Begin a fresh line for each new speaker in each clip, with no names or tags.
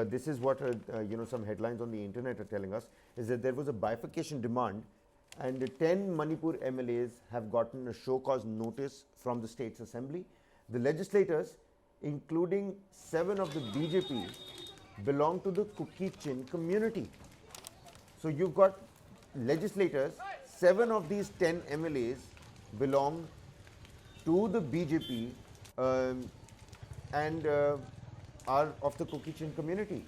this is what some headlines on the internet are telling us, is that there was a bifurcation demand, and the 10 Manipur MLAs have gotten a show cause notice from the state's assembly. The legislators, including 7 of the BJP, belong to the Kuki community. So you've got legislators, 7 of these 10 MLAs belong to the BJP and are of the Kuki community.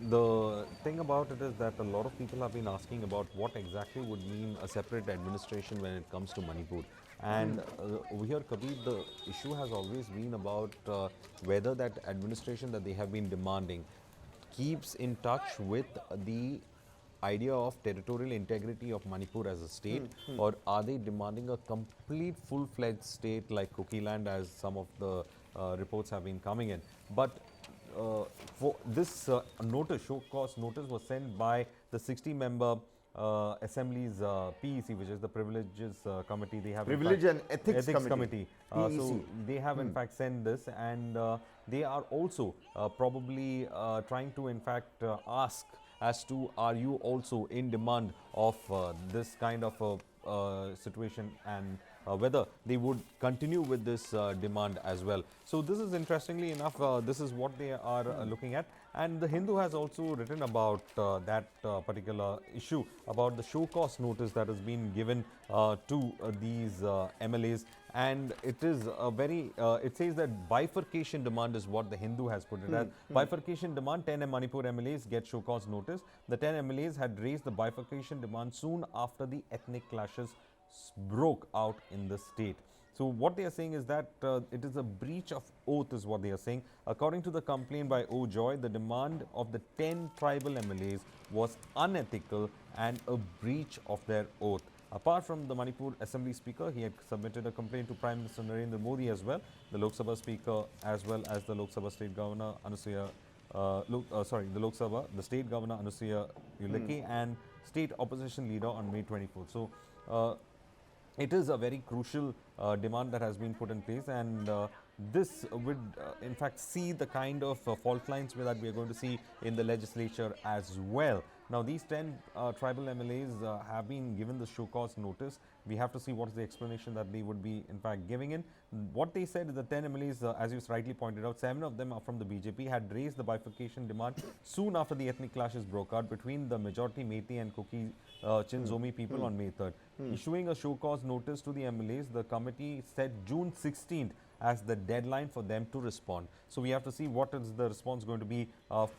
The thing about it is that a lot of people have been asking about what exactly would mean a separate administration when it comes to Manipur. And over here, Kabir, the issue has always been about whether that administration that they have been demanding keeps in touch with the idea of territorial integrity of Manipur as a state, or are they demanding a complete full-fledged state like Kuki land, as some of the reports have been coming in. But for this notice, show cause notice, was sent by the 60-member Assembly's PEC, which is the Privileges Committee. They have
Privilege and Ethics Committee.
So they have in fact sent this, and they are also probably trying to in fact ask as to, are you also in demand of this kind of situation, and whether they would continue with this demand as well. So this is, interestingly enough, this is what they are looking at. And the Hindu has also written about that particular issue, about the show cause notice that has been given to these MLAs. And it is a very, it says that bifurcation demand is what the Hindu has put it as. Bifurcation demand, 10 Manipur MLAs get show cause notice. The 10 MLAs had raised the bifurcation demand soon after the ethnic clashes broke out in the state. So what they are saying is that it is a breach of oath, is what they are saying. According to the complaint by O. Joy, the demand of the 10 tribal MLAs was unethical and a breach of their oath. Apart from the Manipur Assembly Speaker, he had submitted a complaint to Prime Minister Narendra Modi as well, the Lok Sabha Speaker, as well as the Lok Sabha State Governor Anusuya, the State Governor Anusuya Uleke, and State Opposition Leader on May 24th. So it is a very crucial demand that has been put in place, and this would in fact see the kind of fault lines that we are going to see in the legislature as well. Now these 10 tribal MLAs have been given the show cause notice. We have to see what is the explanation that they would be in fact giving in. What they said is the 10 MLAs, as you rightly pointed out, 7 of them are from the BJP, had raised the bifurcation demand soon after the ethnic clashes broke out between the majority Meitei and Kuki Zomi people on May 3rd. Issuing a show cause notice to the MLAs, the committee set June 16th as the deadline for them to respond. So we have to see what is the response going to be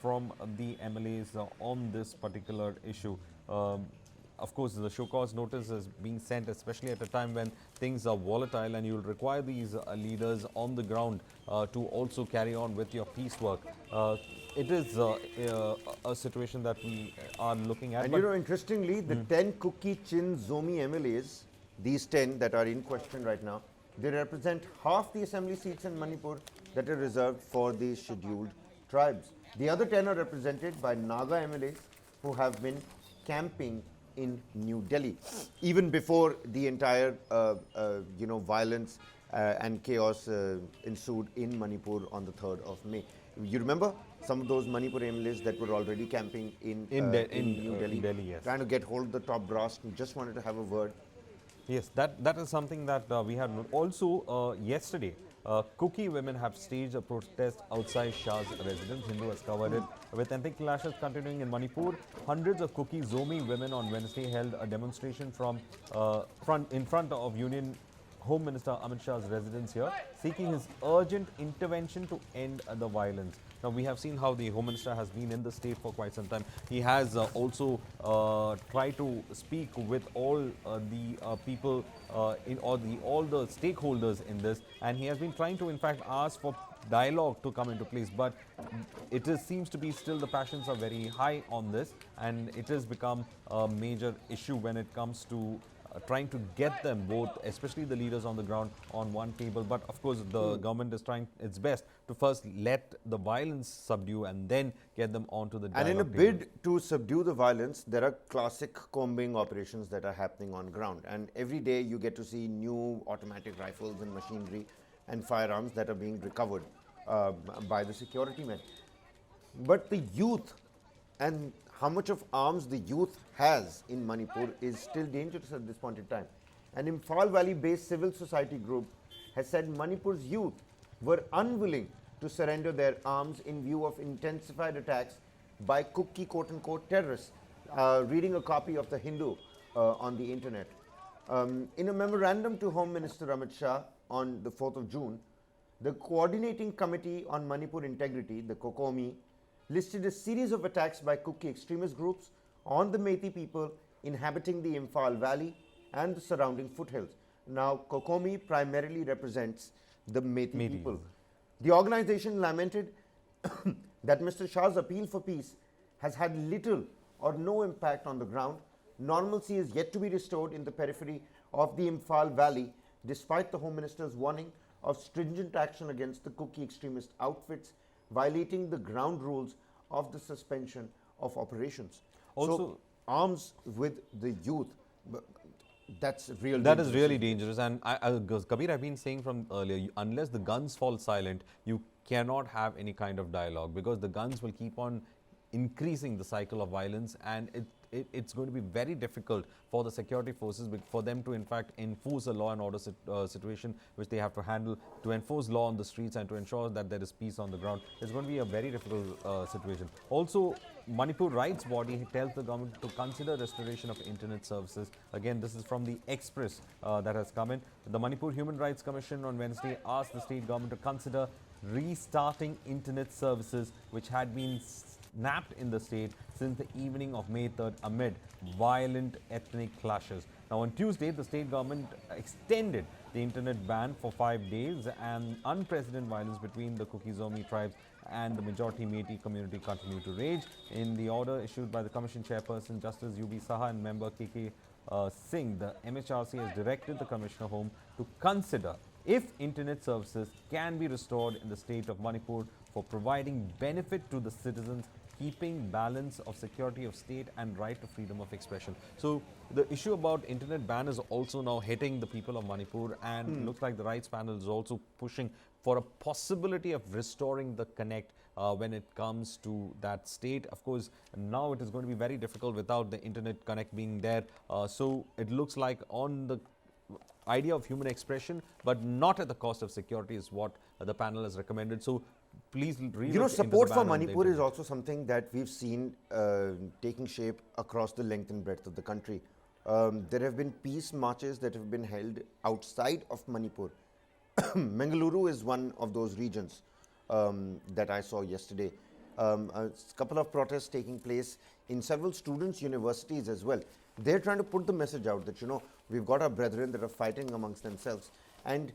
from the MLAs on this particular issue. Of course, the show cause notice is being sent, especially at a time when things are volatile, and you'll require these leaders on the ground to also carry on with your peace work. It is a situation that we are looking at.
And you know, interestingly, the 10 Kuki Zomi MLAs, these 10 that are in question right now, they represent half the assembly seats in Manipur that are reserved for the scheduled tribes. The other 10 are represented by Naga MLAs who have been camping in New Delhi, even before the entire violence and chaos ensued in Manipur on the 3rd of May. You remember some of those Manipur MLAs that were already camping in New Delhi,
yes,
trying to get hold of the top brass and just wanted to have a word.
Yes, that is something that we had. Also, yesterday, Kuki women have staged a protest outside Shah's residence. Hindu has covered it. With ethnic clashes continuing in Manipur, hundreds of Kuki Zomi women on Wednesday held a demonstration in front of Union Home Minister Amit Shah's residence here, seeking his urgent intervention to end the violence. Now, we have seen how the Home Minister has been in the state for quite some time. He has also tried to speak with all the people all the stakeholders in this, and he has been trying to in fact ask for dialogue to come into place. But seems to be still the passions are very high on this, and it has become a major issue when it comes to trying to get them both, especially the leaders on the ground, on one table. But of course, the government is trying its best to first let the violence subdue and then get them onto the dialogue.
And in a bid to subdue the violence, there are classic combing operations that are happening on ground. And every day you get to see new automatic rifles and machinery and firearms that are being recovered by the security men. But the youth and how much of arms the youth has in Manipur is still dangerous at this point in time. An Imphal Valley based civil society group has said Manipur's youth were unwilling to surrender their arms in view of intensified attacks by Kuki quote unquote terrorists. Reading a copy of the Hindu on the internet. In a memorandum to Home Minister Amit Shah on the 4th of June, the Coordinating Committee on Manipur Integrity, the COCOMI, listed a series of attacks by Kuki extremist groups on the Methi people inhabiting the Imphal Valley and the surrounding foothills. Now, COCOMI primarily represents the Methi people. The organization lamented that Mr. Shah's appeal for peace has had little or no impact on the ground. Normalcy is yet to be restored in the periphery of the Imphal Valley, despite the Home Minister's warning of stringent action against the Kuki extremist outfits violating the ground rules of the suspension of operations.
Also,
so, arms with the youth, that's real.
That is really dangerous. And Kabir, I've been saying from earlier, unless the guns fall silent, you cannot have any kind of dialogue, because the guns will keep on increasing the cycle of violence, and it's going to be very difficult for the security forces, for them to in fact enforce a law and order situation which they have to handle, to enforce law on the streets and to ensure that there is peace on the ground. It's going to be a very difficult situation. Also, Manipur rights body tells the government to consider restoration of internet services. Again, this is from the Express that has come in. The Manipur Human Rights Commission on Wednesday asked the state government to consider restarting internet services which had been snapped in the state since the evening of May 3rd amid violent ethnic clashes. Now, on Tuesday, the state government extended the internet ban for 5 days, and unprecedented violence between the Kuki Zomi tribes and the majority Methi community continued to rage. In the order issued by the Commission chairperson Justice UB Saha and member KK Singh, the MHRC has directed the Commissioner Home to consider if internet services can be restored in the state of Manipur for providing benefit to the citizens, keeping balance of security of state and right to freedom of expression. So the issue about internet ban is also now hitting the people of Manipur, and looks like the rights panel is also pushing for a possibility of restoring the connect when it comes to that state. Of course, now it is going to be very difficult without the internet connect being there. So it looks like on the idea of human expression, but not at the cost of security, is what the panel has recommended. So please read.
You know, support for Manipur is also something that we've seen taking shape across the length and breadth of the country. There have been peace marches that have been held outside of Manipur. Mangaluru is one of those regions that I saw yesterday. A couple of protests taking place in several students' universities as well. They're trying to put the message out that, you know, we've got our brethren that are fighting amongst themselves. And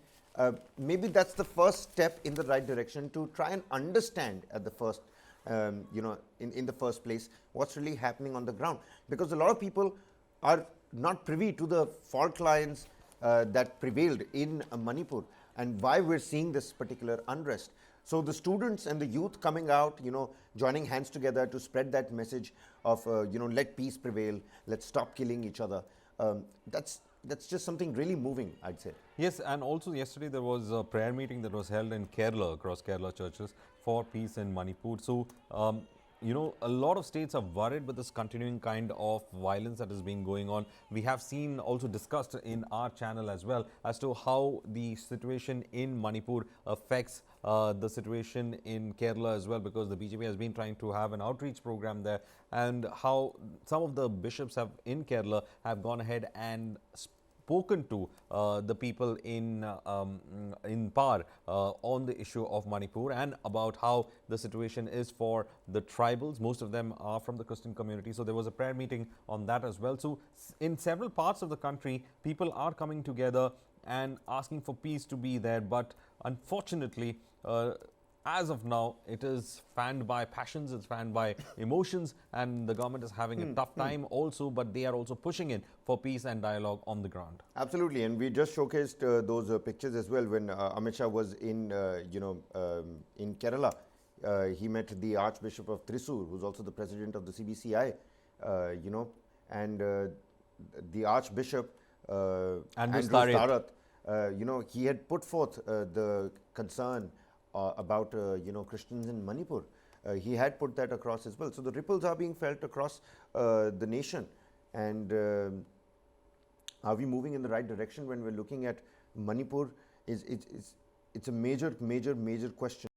maybe that's the first step in the right direction to try and understand at the first, you know, in the first place, what's really happening on the ground. Because a lot of people are not privy to the fault lines that prevailed in Manipur and why we're seeing this particular unrest. So the students and the youth coming out, you know, joining hands together to spread that message of, you know, let peace prevail, let's stop killing each other. That's just something really moving, I'd say.
Yes, and also yesterday there was a prayer meeting that was held in Kerala, across Kerala churches, for peace in Manipur. So, you know, a lot of states are worried with this continuing kind of violence that has been going on. We have seen, also discussed in our channel as well, as to how the situation in Manipur affects the situation in Kerala as well, because the BJP has been trying to have an outreach program there, and how some of the bishops in Kerala have gone ahead and spoken to the people in Par on the issue of Manipur and about how the situation is for the tribals. Most of them are from the Christian community. So there was a prayer meeting on that as well. So in several parts of the country, people are coming together and asking for peace to be there. But unfortunately, as of now, it is fanned by passions, it's fanned by emotions, and the government is having a tough time also, but they are also pushing in for peace and dialogue on the ground.
Absolutely, and we just showcased those pictures as well when Amit Shah was in, you know, in Kerala. He met the Archbishop of Thrissur, who's also the president of the CBCI, you know, and the Archbishop Andrews Tarath, you know, he had put forth the concern about, you know, Christians in Manipur. he had put that across as well. So the ripples are being felt across the nation, and are we moving in the right direction when we're looking at Manipur? It's a major question.